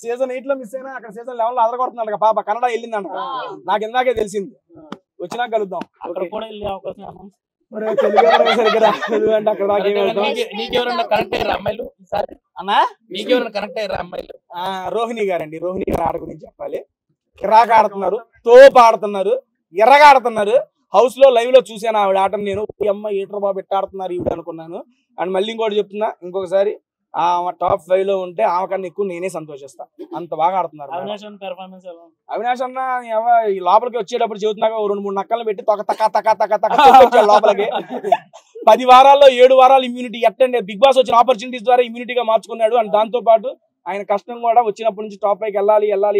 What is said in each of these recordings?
Season 8 లో miss అయినా అక్కడ సీజన్ 11 లో అదరగొడుతున్నాడు పాప, కన్నడ వెళ్ళిందంట. నాకు ఇందాకే తెలిసింది. వచ్చినా కలుద్దాం. రోహిణి గారండి, రోహిణి గారు ఆడ గురించి చెప్పాలి. కిరాక్ ఆడుతున్నారు, తోపు ఆడుతున్నారు, ఎర్రగా ఆడుతున్నారు. హౌస్ లో లైవ్ లో చూసాను ఆవిడ ఆటను. నేను ఈ అమ్మ ఏటర్ బాబు ఎట్ట ఆడుతున్నారు ఈవిడ అనుకున్నాను. అండ్ మళ్ళీ ఇంకోటి చెప్తున్నా, ఇంకొకసారి ఆ టాప్ 5 లో ఉంటే ఆమె కన్నా ఎక్కువ నేనే సంతోషిస్తా, అంత బాగా ఆడుతున్నారు. అవినాష్ అన్న లోపలికి వచ్చేటప్పుడు చెబుతున్నాగా 2-3 నక్కలను పెట్టి తొక్క లోపలికి 10 వారాల్లో 7 వారాలు ఇమ్యూనిటీ ఎట్టండి. బిగ్ బాస్ వచ్చిన ఆపర్చునిటీస్ ద్వారా ఇమ్యూనిటీగా మార్చుకున్నాడు. అండ్ దాంతో పాటు ఆయన కష్టం కూడా వచ్చినప్పటి నుంచి టాప్ 5కి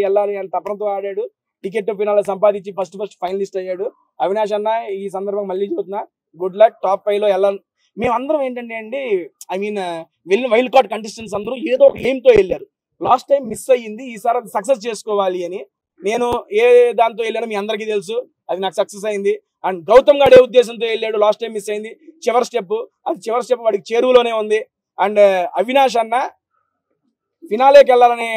వెళ్ళాలి అని తపనతో ఆడాడు. టికెట్ ఫినాల్ సంపాదించి ఫస్ట్ ఫైనలిస్ట్ అయ్యాడు. అవినాష్ అన్న ఈ సందర్భంగా మళ్ళీ చెబుతున్నా, గుడ్ లక్. టాప్ 5 లో వెళ్ళాలి. మేమందరం ఏంటంటే అండి, ఐ మీన్ వెళ్ళిన వైల్డ్ కార్డ్ కంటెస్టెంట్స్ అందరూ ఏదో ఒక ఎయిమ్ తో వెళ్ళారు. లాస్ట్ టైం మిస్ అయ్యింది, ఈసారి అది సక్సెస్ చేసుకోవాలి అని. నేను ఏ దాంతో వెళ్ళానో మీ అందరికీ తెలుసు, అది నాకు సక్సెస్ అయింది. అండ్ గౌతమ్ గారు ఏ ఉద్దేశంతో వెళ్ళాడు, లాస్ట్ టైం మిస్ అయింది. చివరి స్టెప్ వాడికి చేరువులోనే ఉంది. అండ్ అవినాష్ అన్న ఫినాలేకి వెళ్ళాలనే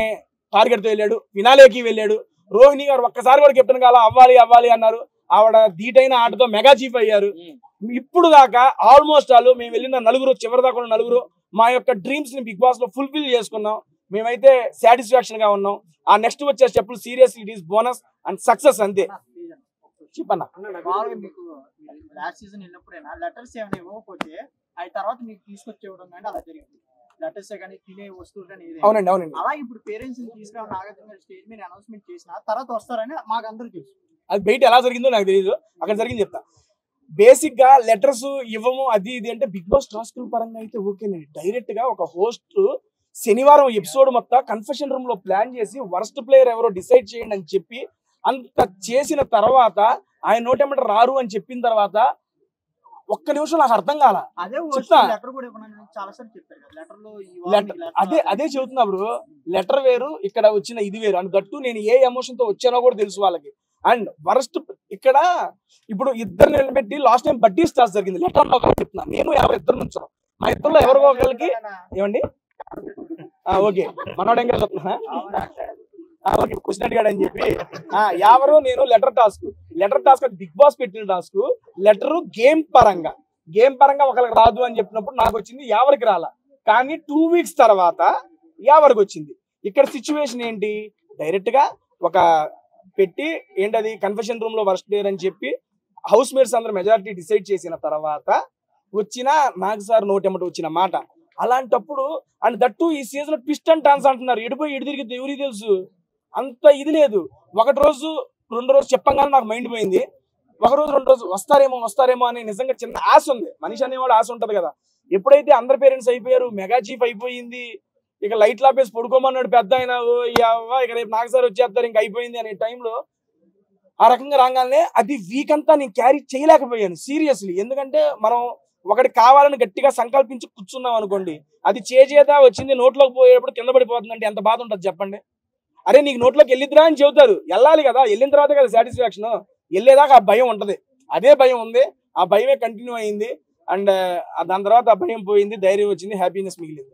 టార్గెట్ తో వెళ్ళాడు, ఫినాలేకి వెళ్ళాడు. రోహిణి గారు ఒక్కసారి కూడా కెప్టెన్ కాల అవ్వాలి అన్నారు. ఆవిడ ధీటైన ఆటతో మెగా చీఫ్ అయ్యారు. ఇప్పుడు దాకా ఆల్మోస్ట్ మేము వెళ్ళిన నలుగురు, చివరి దాకా ఉన్న నలుగురు మా యొక్క డ్రీమ్స్ ని బిగ్ బాస్ లో ఫుల్ఫిల్ చేసుకున్నాం. మేమైతే సాటిస్ఫాక్షన్ గా ఉన్నాం. ఆ నెక్స్ట్ వచ్చే స్టెప్పులు seriously it is bonus and success అంతే. చెప్పన్నా అవునండి. అది బయట ఎలా జరిగిందో నాకు తెలియదు, అక్కడ జరిగింది చెప్తా. బేసిక్ గా లెటర్స్ ఇవ్వము అది ఇది అంటే బిగ్ బాస్ టాస్క్ పరంగా అయితే ఓకేనండి. డైరెక్ట్ గా ఒక హోస్ట్ శనివారం ఎపిసోడ్ మొత్తం కన్ఫెషన్ రూమ్ లో ప్లాన్ చేసి వర్స్ట్ ప్లేయర్ ఎవరో డిసైడ్ చేయండి అని చెప్పి అంత చేసిన తర్వాత ఆయన నోటెమ్మట రారు అని చెప్పిన తర్వాత ఒక్క నిమిషం నాకు అర్థం కాల. అదే చెబుతున్నా బ్రో, లెటర్ వేరు ఇక్కడ వచ్చిన ఇది వేరు. అండ్ గట్టు నేను ఏ ఎమోషన్ తో వచ్చానో కూడా తెలుసు వాళ్ళకి. అండ్ వరస్ట్ ఇక్కడ ఇప్పుడు ఇద్దరు నిలబెట్టి లాస్ట్ టైం బడ్డీ స్టార్స్ జరిగింది. లెటర్ లో చెప్తున్నా, నేను ఇద్దరు నుంచో మా ఇద్దరులో ఎవరికో ఒకరికి ఏమండి ఓకే మనోడు ఏం చెప్తున్నా క్వశ్చన్ అడిగాడు అని చెప్పి ఎవరు నేను లెటర్ టాస్క్ బిగ్ బాస్ పెట్టిన టాస్క్ లెటర్ గేమ్ పరంగా ఒకరికి రాదు అని చెప్పినప్పుడు నాకు వచ్చింది, ఎవరికి రాలా. కానీ 2 వీక్స్ తర్వాత ఎవరికి వచ్చింది. ఇక్కడ సిచ్యువేషన్ ఏంటి, డైరెక్ట్ గా ఒక పెట్టి ఏంటది కన్ఫెషన్ రూమ్ లో వర్స్ట్ ప్లేయర్ అని చెప్పి హౌస్ మేట్స్ అందరూ మెజారిటీ డిసైడ్ చేసిన తర్వాత వచ్చిన నాగ్ సార్ నోటెమ్మట వచ్చిన మాట. అలాంటప్పుడు అండ్ దట్టు ఈ సీజన్ లో ట్విస్ట్ అండ్ టాన్స్ అంటున్నారు. ఎడిపోయి ఎడి తిరిగి ఎవరికి తెలుసు, అంత ఇది లేదు. 1 రోజు 2 రోజు చెప్పంగానే నాకు మైండ్ పోయింది. 1 రోజు 2 రోజు వస్తారేమో అని నిజంగా చిన్న ఆశ ఉంది. మనిషి అనేవాడు ఆశ ఉంటది కదా. ఎప్పుడైతే అందరి పేరెంట్స్ అయిపోయారు, మెగా చీఫ్ అయిపోయింది, ఇక లైట్ లాపేసి పడుకోమన్నాడు పెద్ద ఆయన, ఇక రేపు నాగ్ సార్ వచ్చేస్తారు ఇంక అయిపోయింది అనే టైంలో ఆ రకంగా రాగానే అది వీక్ అంతా నేను క్యారీ చేయలేకపోయాను సీరియస్లీ. ఎందుకంటే మనం ఒకటి కావాలని గట్టిగా సంకల్పించి కూర్చున్నాం అనుకోండి, అది చేజేదా వచ్చింది నోట్లోకి పోయేటప్పుడు కింద పడిపోతుందంటే ఎంత బాధ ఉంటుంది చెప్పండి. అరే నీకు నోట్లోకి వెళ్ళిద్దిరా అని చెబుతారు, వెళ్ళాలి కదా, వెళ్ళిన తర్వాత కదా సాటిస్ఫాక్షన్. వెళ్ళేదాకా ఆ భయం ఉంటది, అదే భయం ఉంది, ఆ భయమే కంటిన్యూ అయింది. అండ్ దాని తర్వాత ఆ భయం పోయింది, ధైర్యం వచ్చింది, హ్యాపీనెస్ మిగిలింది.